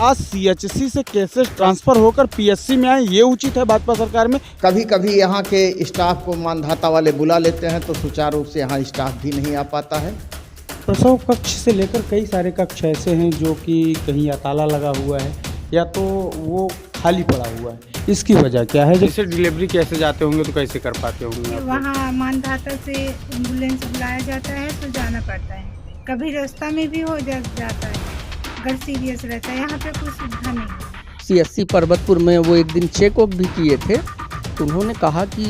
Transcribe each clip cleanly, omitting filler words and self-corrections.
आज सीएचसी से cases transfer होकर पीएचसी में आए, ये उचित है भाजपा सरकार में? कभी कभी यहाँ के स्टाफ को मानधाता वाले बुला लेते हैं तो सुचारू रूप से यहाँ स्टाफ भी नहीं आ पाता है। प्रसव कक्ष से लेकर कई सारे कक्ष ऐसे हैं जो कि कहीं या ताला लगा हुआ है या तो वो खाली पड़ा हुआ है, इसकी वजह क्या है? जैसे डिलीवरी कैसे जाते होंगे तो कैसे कर पाते होंगे? वहाँ मानधाता से एम्बुलेंस बुलाया जाता है तो जाना पड़ता है, कभी रास्ता में भी हो जाता है अगर सीरियस रहता है। यहाँ पे कोई सुविधा नहीं है। सीएचसी परबतपुर में वो एक दिन चेक वॉक भी किए थे तो उन्होंने कहा कि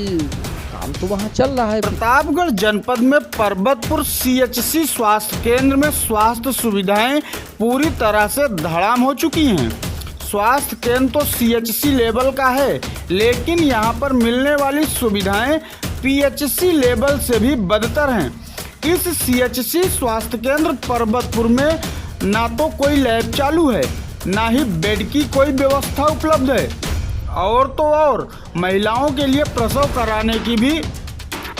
काम तो वहाँ चल रहा है। प्रतापगढ़ जनपद में परबतपुर सीएचसी स्वास्थ्य केंद्र में स्वास्थ्य सुविधाएं पूरी तरह से धड़ाम हो चुकी हैं। स्वास्थ्य केंद्र तो सीएचसी लेवल का है, लेकिन यहाँ पर मिलने वाली सुविधाएं पीएचसी लेवल से भी बदतर हैं। इस सीएचसी स्वास्थ्य केंद्र परबतपुर में ना तो कोई लैब चालू है, ना ही बेड की कोई व्यवस्था उपलब्ध है, और तो और महिलाओं के लिए प्रसव कराने की भी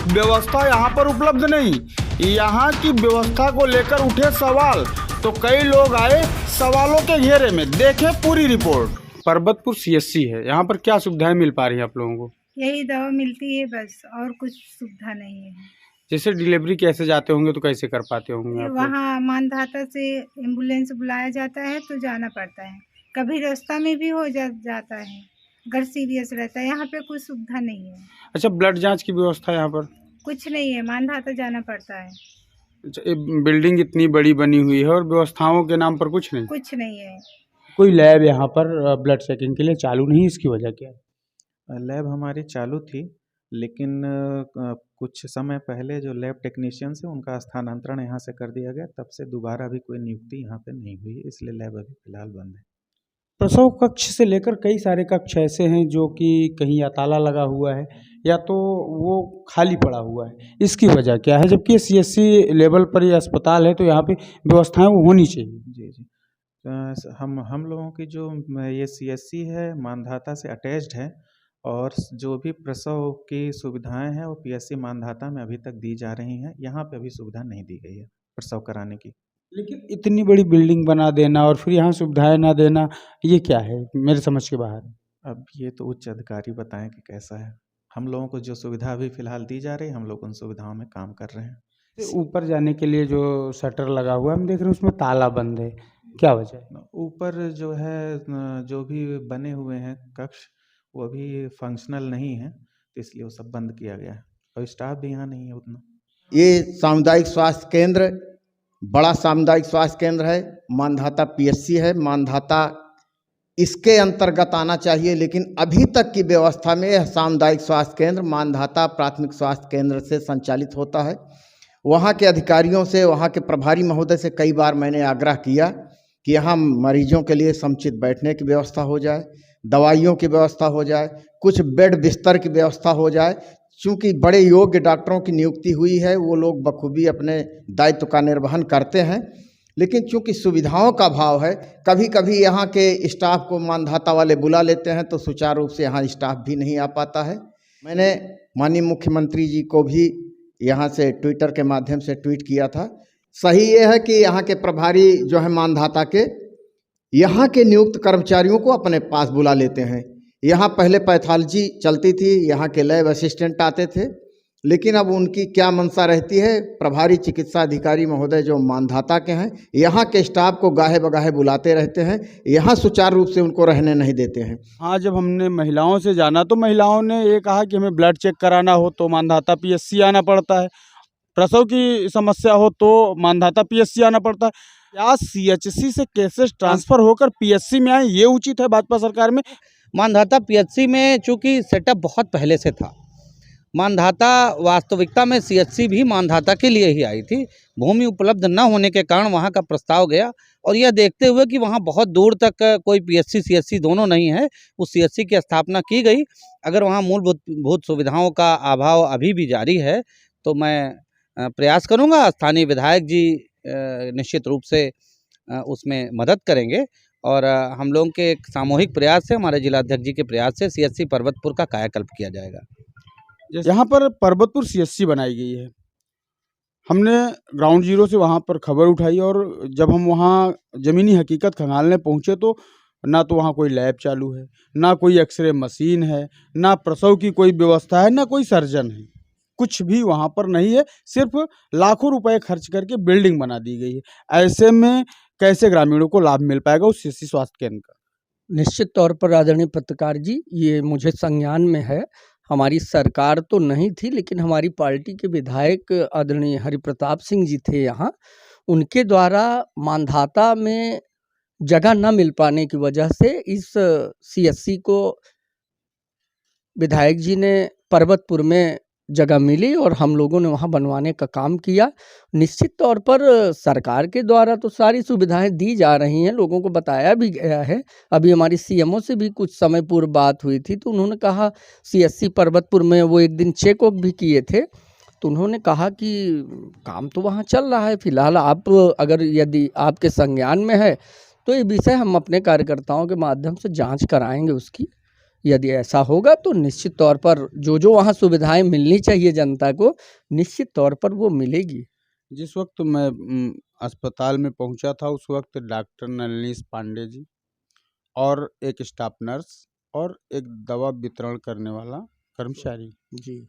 व्यवस्था यहाँ पर उपलब्ध नहीं। यहाँ की व्यवस्था को लेकर उठे सवाल तो कई लोग आए सवालों के घेरे में। देखें पूरी रिपोर्ट। परबतपुर सीएचसी है, यहाँ पर क्या सुविधाएं मिल पा रही हैं आप लोगों को? यही दवा मिलती है बस, और कुछ सुविधा नहीं है। जैसे डिलीवरी कैसे जाते होंगे तो कैसे कर पाते होंगे आप लोग? वहाँ मानधाता से एम्बुलेंस बुलाया जाता है तो जाना पड़ता है, कभी रास्ता में भी हो जाता है अगर सीरियस रहता है। यहाँ पे कोई सुविधा नहीं है। अच्छा, ब्लड जांच की व्यवस्था यहाँ पर कुछ नहीं है, मानधाता जाना पड़ता है। अच्छा, ये बिल्डिंग इतनी बड़ी बनी हुई है और व्यवस्थाओं के नाम पर कुछ नहीं? कुछ नहीं है। कोई लैब यहाँ पर ब्लड चेकिंग के लिए चालू नहीं, इसकी वजह क्या है? लैब हमारी चालू थी, लेकिन कुछ समय पहले जो लैब टेक्नीशियंस है उनका स्थानांतरण यहाँ से कर दिया गया, तब से दोबारा भी कोई नियुक्ति यहाँ पे नहीं हुई, इसलिए लैब अभी फिलहाल बंद है। प्रसव कक्ष से लेकर कई सारे कक्ष ऐसे हैं जो कि कहीं या ताला लगा हुआ है या तो वो खाली पड़ा हुआ है, इसकी वजह क्या है? जबकि सीएचसी लेवल पर ये अस्पताल है तो यहाँ पे व्यवस्थाएं वो होनी चाहिए। जी। हम लोगों की जो ये सीएचसी है मानधाता से अटैच्ड है, और जो भी प्रसव की सुविधाएं हैं वो पीएचसी मानधाता में अभी तक दी जा रही हैं। यहाँ पे अभी सुविधा नहीं दी गई है प्रसव कराने की। लेकिन इतनी बड़ी बिल्डिंग बना देना और फिर यहाँ सुविधाएं ना देना, ये क्या है? मेरे समझ के बाहर है। अब ये तो उच्च अधिकारी बताएं कि कैसा है। हम लोगों को जो सुविधा अभी फिलहाल दी जा रही है, हम लोग उन सुविधाओं में काम कर रहे हैं। ऊपर जाने के लिए जो शटर लगा हुआ है हम देख रहे हैं उसमें ताला बंद है, क्या वजह है? ऊपर जो है जो भी बने हुए हैं कक्ष वो अभी फंक्शनल नहीं है, तो इसलिए वो सब बंद किया गया है और स्टाफ भी यहाँ नहीं है उतना। ये सामुदायिक स्वास्थ्य केंद्र बड़ा सामुदायिक स्वास्थ्य केंद्र है, मानधाता पीएचसी है, मानधाता इसके अंतर्गत आना चाहिए, लेकिन अभी तक की व्यवस्था में यह सामुदायिक स्वास्थ्य केंद्र मानधाता प्राथमिक स्वास्थ्य केंद्र से संचालित होता है। वहाँ के अधिकारियों से, वहाँ के प्रभारी महोदय से कई बार मैंने आग्रह किया कि यहाँ मरीजों के लिए समुचित बैठने की व्यवस्था हो जाए, दवाइयों की व्यवस्था हो जाए, कुछ बेड बिस्तर की व्यवस्था हो जाए। चूँकि बड़े योग्य डॉक्टरों की नियुक्ति हुई है, वो लोग बखूबी अपने दायित्व का निर्वहन करते हैं, लेकिन चूँकि सुविधाओं का अभाव है, कभी कभी यहाँ के स्टाफ को मानधाता वाले बुला लेते हैं तो सुचारू रूप से यहाँ स्टाफ भी नहीं आ पाता है। मैंने माननीय मुख्यमंत्री जी को भी यहाँ से ट्विटर के माध्यम से ट्वीट किया था। सही ये है कि यहाँ के प्रभारी जो है मानधाता के यहाँ के नियुक्त कर्मचारियों को अपने पास बुला लेते हैं। यहाँ पहले पैथोलॉजी चलती थी, यहाँ के लैब असिस्टेंट आते थे, लेकिन अब उनकी क्या मंशा रहती है, प्रभारी चिकित्सा अधिकारी महोदय जो मानधाता के हैं यहाँ के स्टाफ को गाहे बगाहे बुलाते रहते हैं, यहाँ सुचारू रूप से उनको रहने नहीं देते हैं। हाँ, जब हमने महिलाओं से जाना तो महिलाओं ने ये कहा कि हमें ब्लड चेक कराना हो तो मानधाता पीएचसी आना पड़ता है, प्रसव की समस्या हो तो मानधाता पीएचसी आना पड़ता है। क्या सीएचसी से केसेस ट्रांसफर होकर पीएचसी में आए, ये उचित है भाजपा सरकार में? मानधाता पीएचसी में चूँकि सेटअप बहुत पहले से था, मानधाता वास्तविकता में सीएचसी भी मानधाता के लिए ही आई थी। भूमि उपलब्ध न होने के कारण वहाँ का प्रस्ताव गया, और यह देखते हुए कि वहाँ बहुत दूर तक कोई पीएचसी सीएचसी दोनों नहीं है, उस सीएचसी की स्थापना की गई। अगर वहाँ मूलभूत सुविधाओं का अभाव अभी भी जारी है तो मैं प्रयास करूँगा, स्थानीय विधायक जी निश्चित रूप से उसमें मदद करेंगे, और हम लोगों के एक सामूहिक प्रयास से, हमारे जिलाध्यक्ष जी के प्रयास से सीएचसी परबतपुर का कायाकल्प किया जाएगा। यहाँ पर परबतपुर सीएचसी बनाई गई है, हमने ग्राउंड जीरो से वहाँ पर खबर उठाई और जब हम वहाँ ज़मीनी हकीकत खंगालने पहुँचे तो ना तो वहाँ कोई लैब चालू है, ना कोई एक्सरे मशीन है, ना प्रसव की कोई व्यवस्था है, ना कोई सर्जन है। कुछ भी वहाँ पर नहीं है, सिर्फ लाखों रुपए खर्च करके बिल्डिंग बना दी गई है। ऐसे में कैसे ग्रामीणों को लाभ मिल पाएगा उस सीएचसी स्वास्थ्य केंद्र का? निश्चित तौर पर आदरणीय पत्रकार जी, ये मुझे संज्ञान में है। हमारी सरकार तो नहीं थी, लेकिन हमारी पार्टी के विधायक आदरणीय हरिप्रताप सिंह जी थे यहाँ। उनके द्वारा मांधाता में जगह न मिल पाने की वजह से इस सीएचसी को विधायक जी ने पर्वतपुर में जगह मिली और हम लोगों ने वहाँ बनवाने का काम किया। निश्चित तौर पर सरकार के द्वारा तो सारी सुविधाएं दी जा रही हैं, लोगों को बताया भी गया है। अभी हमारी सीएमओ से भी कुछ समय पूर्व बात हुई थी, तो उन्होंने कहा सीएचसी पर्वतपुर में वो एक दिन चेक वॉक भी किए थे, तो उन्होंने कहा कि काम तो वहाँ चल रहा है। फिलहाल आप अगर यदि आपके संज्ञान में है तो ये विषय हम अपने कार्यकर्ताओं के माध्यम से जांच कराएंगे उसकी। यदि ऐसा होगा तो निश्चित तौर पर जो वहाँ सुविधाएं मिलनी चाहिए जनता को, निश्चित तौर पर वो मिलेगी। जिस वक्त मैं अस्पताल में पहुंचा था उस वक्त डॉक्टर नलिनीश पांडे जी और एक स्टाफ नर्स और एक दवा वितरण करने वाला कर्मचारी जी,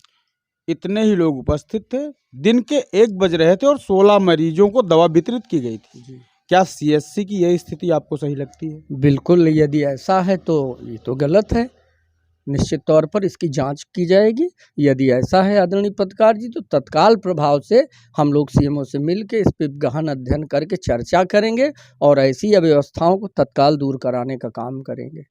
इतने ही लोग उपस्थित थे। दिन के 1 बज रहे थे और 16 मरीजों को दवा वितरित की गई थी। जी। क्या सीएचसी की यह स्थिति आपको सही लगती है? बिल्कुल, यदि ऐसा है तो ये तो गलत है। निश्चित तौर पर इसकी जांच की जाएगी। यदि ऐसा है आदरणीय पत्रकार जी, तो तत्काल प्रभाव से हम लोग सीएमओ से मिलके इस पे गहन अध्ययन करके चर्चा करेंगे और ऐसी अव्यवस्थाओं को तत्काल दूर कराने का काम करेंगे।